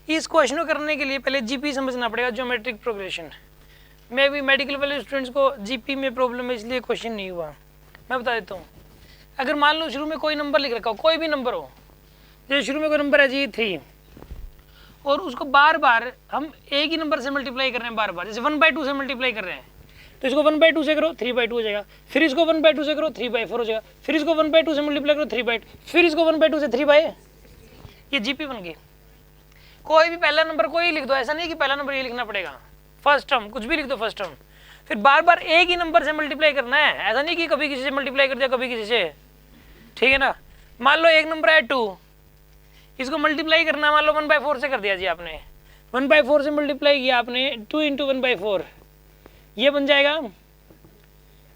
इस क्वेश्चन को करने के लिए पहले जीपी समझना पड़ेगा, ज्योमेट्रिक प्रोग्रेशन। मैं भी मेडिकल वाले स्टूडेंट्स को जीपी में प्रॉब्लम है इसलिए क्वेश्चन नहीं हुआ। मैं बता देता हूँ, अगर मान लो शुरू में कोई नंबर लिख रखा हो, कोई भी नंबर हो, जैसे शुरू में कोई नंबर है जी 3, और उसको बार बार हम एक ही नंबर से मल्टीप्लाई कर रहे हैं, बार बार जैसे 1/2 से मल्टीप्लाई कर रहे हैं, तो इसको 1/2 से करो 3/2 हो जाएगा, फिर इसको 1/2 से करो 3/4 हो जाएगा, फिर इसको 1/2 से मल्टीप्लाई करो 3/2, फिर इसको 1/2 से 3/, ये जीपी बन गई। कोई भी पहला नंबर कोई लिख दो, ऐसा नहीं कि पहला नंबर ये लिखना पड़ेगा, फर्स्ट टर्म कुछ भी लिख दो फर्स्ट टर्म, फिर बार बार एक ही नंबर से मल्टीप्लाई करना है, ऐसा नहीं कि कभी किसी से मल्टीप्लाई कर दिया कभी किसी से, ठीक है ना। मान लो एक नंबर है 2, इसको मल्टीप्लाई करना है, मान लो 1/4 से कर दिया जी आपने, 1/4 से मल्टीप्लाई किया आपने, 2 × 1/4 ये बन जाएगा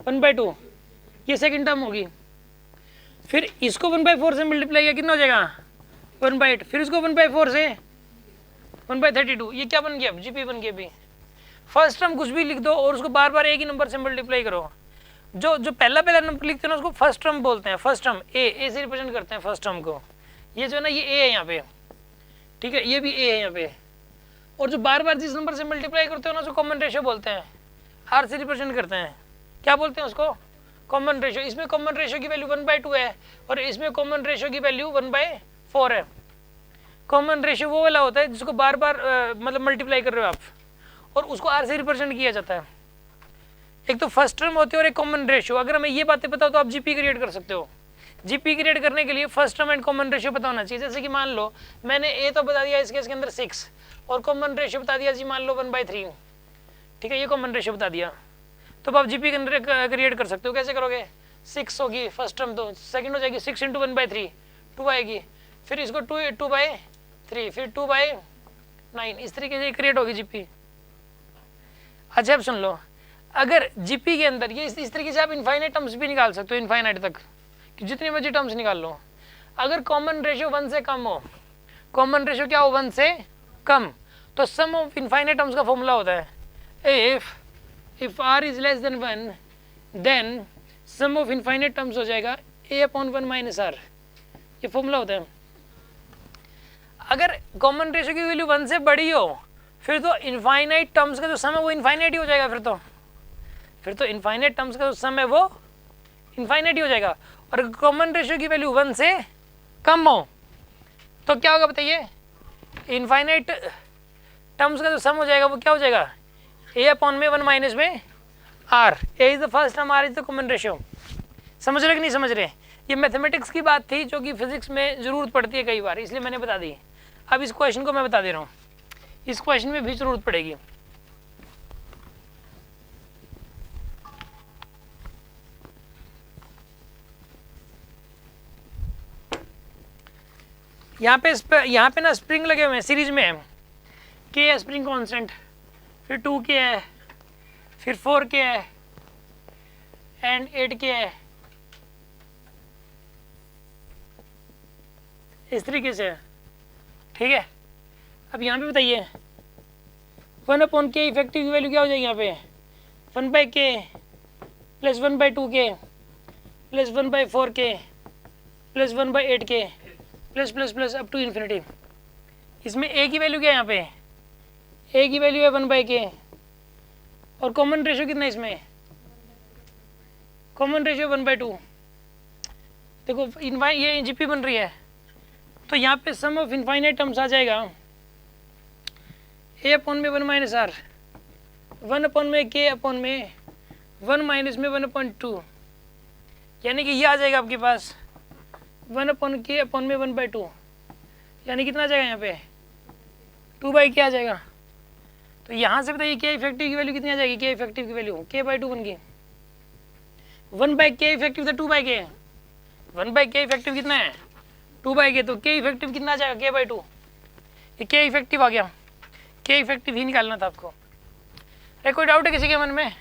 1/2, ये सेकंड टर्म होगी। फिर इसको 1/4 से मल्टीप्लाई किया कितना हो जाएगा 1/8, फिर इसको 1/4 से 1/32, ये क्या बन गया जीपी बन गया। अभी फर्स्ट टर्म कुछ भी लिख दो और उसको बार बार एक ही नंबर से मल्टीप्लाई करो। जो पहला नंबर लिखते हैं ना उसको फर्स्ट टर्म बोलते हैं, फर्स्ट टर्म ए से रिप्रेजेंट करते हैं फर्स्ट टर्म को। ये जो है ना ये ए है यहाँ पे, ठीक है, ये भी ए है यहाँ पे। और जो बार बार जिस नंबर से मल्टीप्लाई करते हो ना उसको कॉमन रेशियो बोलते हैं, आर से रिप्रेजेंट करते हैं, क्या बोलते हैं उसको कॉमन रेशियो। इसमें कॉमन रेशियो की वैल्यू 1/2 है और इसमें कॉमन रेशियो की वैल्यू 1/4 है। कॉमन रेशियो वो वाला होता है जिसको बार बार मतलब मल्टीप्लाई कर रहे हो आप, और उसको आर से रिप्रेजेंट किया जाता है। एक तो फर्स्ट टर्म होती है और एक कॉमन रेशियो। अगर हमें ये बातें पता हो तो आप जीपी क्रिएट कर सकते हो। जीपी क्रिएट करने के लिए first term and common ratio पता होना चाहिए। जैसे कि मान लो मैंने ए तो बता दिया इस केस के अंदर 6 और कॉमन रेशियो बता दिया जी मान लो 1/3, ठीक है, ये कॉमन रेशियो बता दिया, तो आप जीपी क्रिएट कर सकते हो। कैसे करोगे, 6 होगी फर्स्ट टर्म, तो सेकंड हो जाएगी 6 × 1/3 2 आएगी, फिर इसको 2/3, फिर 2/9, इस तरीके से क्रिएट होगी जीपी। अच्छा अब सुन लो, अगर जीपी के अंदर ये इस तरीके से आप इनफाइनाइट टर्म्स भी निकाल सकते हो, इनफाइनाइट तक कि जितनी मर्जी टर्म्स निकाल लो। अगर कॉमन रेशियो 1 से कम हो, कॉमन रेशियो क्या हो 1 से कम, तो सम ऑफ इनफाइनाइट टर्म्स का फॉर्मूला होता है if r is less than 1 then sum of infinite terms हो जाएगा a/1 - r, ये फॉर्मूला होता है। अगर कॉमन रेशियो की वैल्यू 1 से बड़ी हो फिर तो इनफाइनाइट टर्म्स का जो सम है वो इनफाइनाइट ही हो जाएगा, फिर तो इनफाइनाइट टर्म्स का जो सम है वो इनफाइनाइट ही हो जाएगा। और कॉमन रेशियो की वैल्यू 1 से कम हो तो क्या होगा बताइए, इनफाइनाइट टर्म्स का जो सम हो जाएगा वो क्या हो जाएगा a/1 - r। a is the first term, r is the common ratio. समझ रहे कि नहीं समझ रहे, ये मैथमेटिक्स की बात थी जो कि फिजिक्स में जरूरत पड़ती है कई बार, इसलिए मैंने बता दी। अब इस क्वेश्चन को मैं बता दे रहा हूँ, इस क्वेश्चन में भी जरूरत पड़ेगी। यहाँ पे ना स्प्रिंग लगे हुए हैं सीरीज में, के है स्प्रिंग कांस्टेंट, फिर 2 के है, फिर 4 के है एंड 8 के है, इस तरीके से, ठीक है। अब यहाँ पे बताइए 1/k इफेक्टिव की वैल्यू क्या हो जाएगी यहाँ पे 1/k प्लस 1/2 के प्लस 1/4 के प्लस 1/8 के plus plus plus up to infinity. इसमें a की वैल्यू क्या है, यहाँ पे a की वैल्यू है 1/k और कॉमन रेशियो कितना है इसमें, कॉमन रेशियो 1/2। देखो ये जीपी बन रही है, तो यहाँ पे सम ऑफ इनफाइनाइट टर्म्स आ जाएगा a/1 - r 1/k/1 1 - 1/2, यानी कि ये आ जाएगा आपके पास 1/k/1/2, यानी कितना आ जाएगा यहाँ पे 2/k आ जाएगा। तो यहाँ से बताइए k इफेक्टिव की वैल्यू कितनी आ जाएगी, k इफेक्टिव की वैल्यू k/2 बन गई। 1/k इफेक्टिव था 2/k, 1/k इफेक्टिव कितना है 2/k, तो k इफेक्टिव कितना आ जाएगा k/2, ये k इफेक्टिव आ गया, k इफेक्टिव ही निकालना था आपको। कोई डाउट है किसी के मन में?